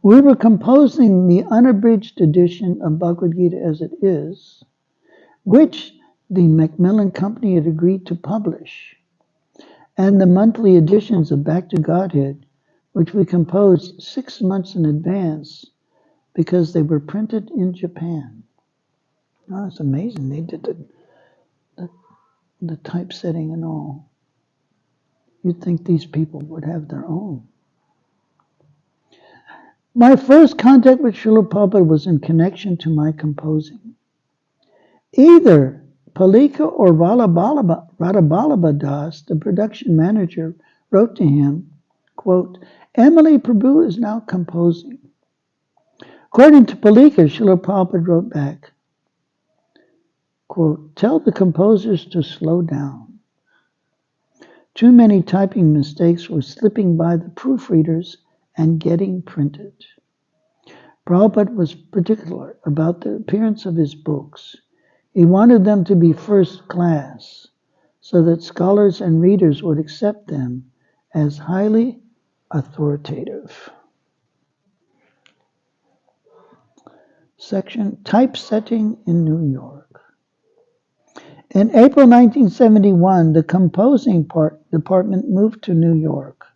We were composing the unabridged edition of Bhagavad Gita as it is, which the Macmillan Company had agreed to publish, and the monthly editions of Back to Godhead, which we composed 6 months in advance because they were printed in Japan. Oh, it's amazing. They did the typesetting and all. You'd think these people would have their own. My first contact with Srila Prabhupada was in connection to my composing. Either Palika or Radhaballabha Das, the production manager, wrote to him, quote, Emily Prabhu is now composing. According to Palika, Srila Prabhupada wrote back, quote, tell the composers to slow down. Too many typing mistakes were slipping by the proofreaders and getting printed. Prabhupada was particular about the appearance of his books. He wanted them to be first class, so that scholars and readers would accept them as highly authoritative. Section Typesetting in New York. In April 1971, the composing department moved to New York.